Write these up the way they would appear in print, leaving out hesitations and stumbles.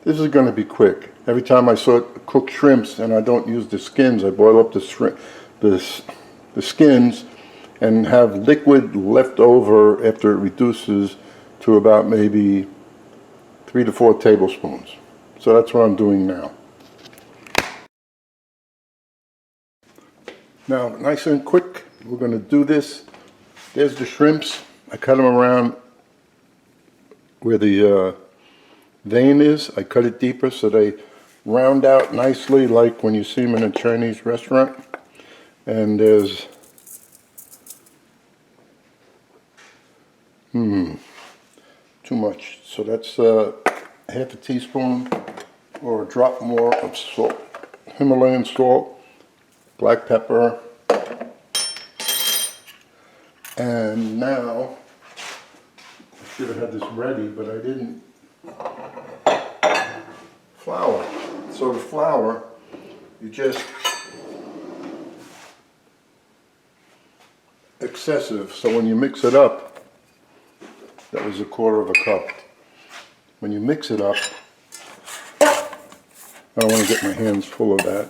This is going to be quick. Every time I cook shrimps and I don't use the skins, I boil up the skins and have liquid left over after it reduces to about maybe 3 to 4 tablespoons. So that's what I'm doing now. Now, nice and quick, we're going to do this. There's the shrimps. I cut them around where the vein is. I cut it deeper so they round out nicely like when you see them in a Chinese restaurant. And there's too much. So that's half a teaspoon or a drop more of salt, Himalayan salt, black pepper, and now I should have had this ready, but I didn't. Flour. So the flour, you just excessive. So when you mix it up, that was 1/4 cup. When you mix it up, I don't want to get my hands full of that.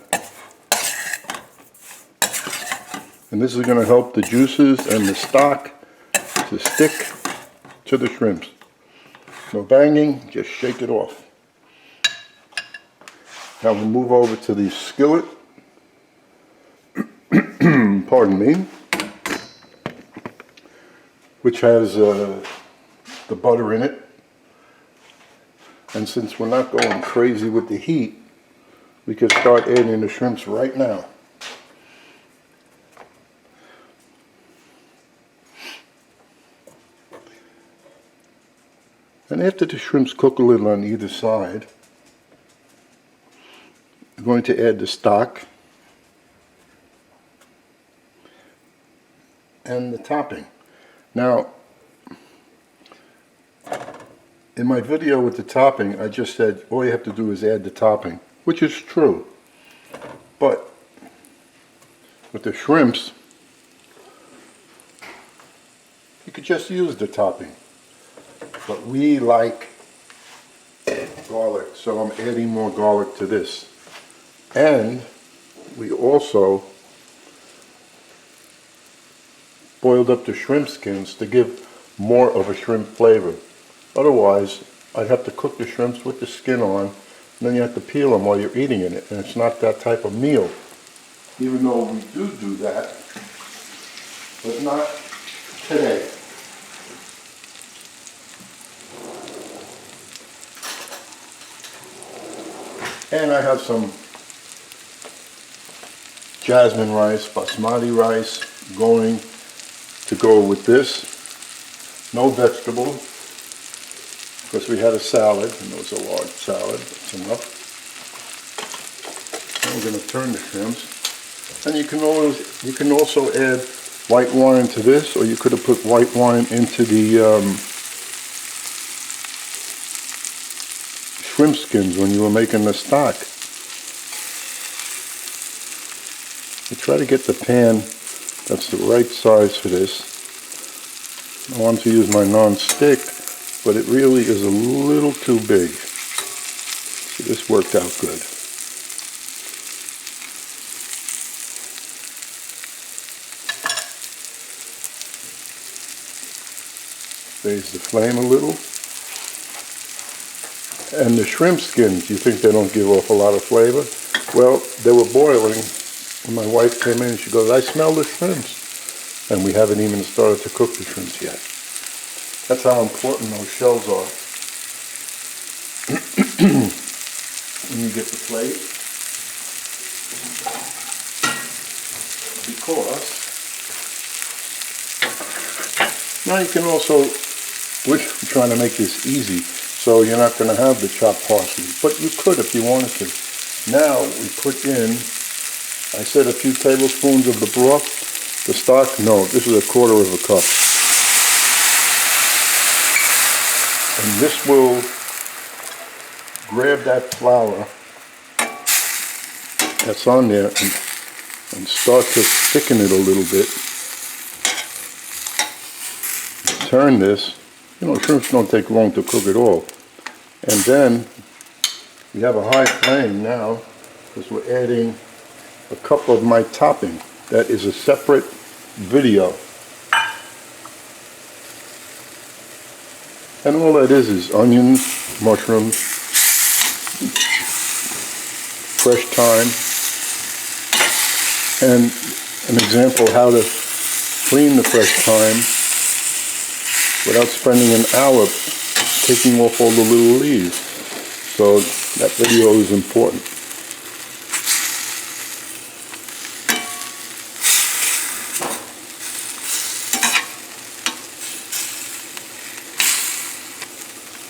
And this is going to help the juices and the stock to stick to the shrimps. No banging, just shake it off. Now we'll move over to the skillet. Pardon me. Which has the butter in it. And since we're not going crazy with the heat, we can start adding the shrimps right now. And after the shrimps cook a little on either side, I'm going to add the stock and the topping. Now, in my video with the topping, I just said all you have to do is add the topping, which is true. But with the shrimps, you could just use the topping. But we like garlic, so I'm adding more garlic to this. And we also boiled up the shrimp skins to give more of a shrimp flavor. Otherwise, I'd have to cook the shrimps with the skin on, and then you have to peel them while you're eating it, and it's not that type of meal. Even though we do that, but not today. And I have some jasmine rice, basmati rice going to go with this. No vegetable, because we had a salad, and it was a large salad. That's enough. And we're going to turn the shrimps. And you can also add white wine to this, or you could have put white wine into the shrimp skins when you were making the stock. You try to get the pan that's the right size for this. I want to use my non-stick, but it really is a little too big. So this worked out good. Raise the flame a little. And the shrimp skins, you think they don't give off a lot of flavor? Well, they were boiling when my wife came in and she goes, I smell the shrimps. And we haven't even started to cook the shrimps yet. That's how important those shells are. When you get the plate. Because now you can also, we're trying to make this easy. So you're not going to have the chopped parsley, but you could if you wanted to. Now we put in, I said a few tablespoons of the broth. The stock, no, this is 1/4 cup. And this will grab that flour that's on there and start to thicken it a little bit. Turn this. You know, shrimps don't take long to cook at all. And then We have a high flame now because we're adding a cup of my topping. That is a separate video. And all that is onions, mushrooms, fresh thyme, and an example how to clean the fresh thyme without spending an hour taking off all the little leaves. So that video is important.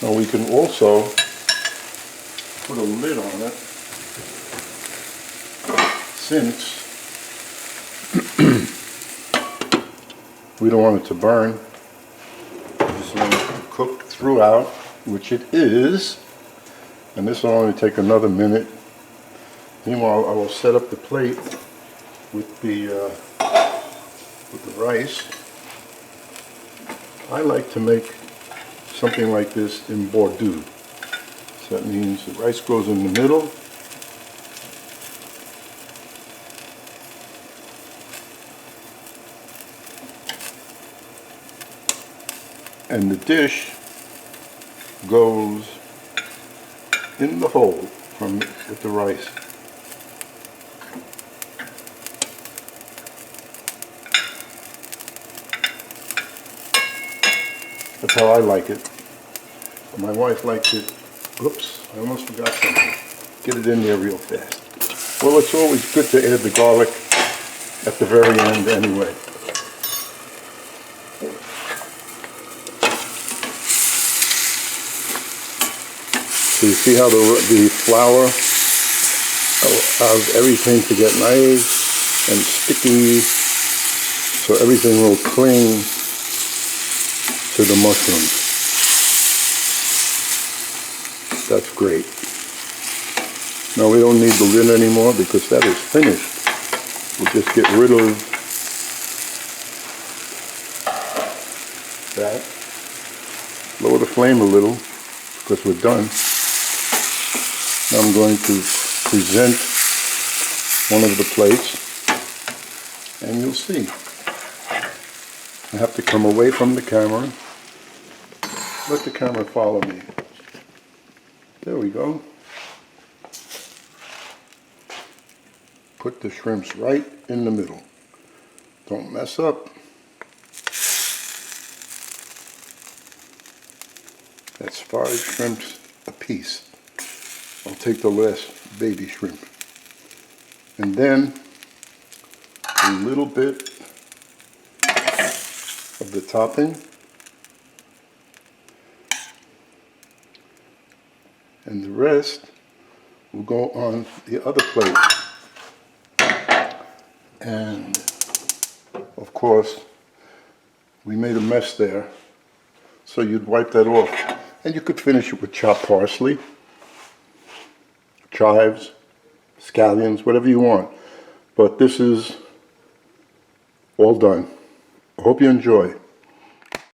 Now we can also put a lid on it, since we don't want it to burn. We just want it to cook throughout, which it is. And this will only take another minute. Meanwhile, I will set up the plate with the rice. I like to make something like this in Bordeaux. So that means the rice goes in the middle. And the dish goes in the hole with the rice. That's how I like it. My wife likes it. Oops, I almost forgot something. Get it in there real fast. Well, it's always good to add the garlic at the very end anyway. So you see how the flour allows everything to get nice and sticky, so everything will cling to the mushrooms. That's great. Now we don't need the lid anymore because that is finished. We'll just get rid of that. Lower the flame a little because we're done. Now I'm going to present one of the plates, and you'll see. I have to come away from the camera. Let the camera follow me. There we go. Put the shrimps right in the middle. Don't mess up. That's 5 shrimps a piece. I'll take the last baby shrimp. And then a little bit of the topping. And the rest will go on the other plate. And of course, we made a mess there, so you'd wipe that off. And you could finish it with chopped parsley, chives, scallions, whatever you want. But this is all done. I hope you enjoy.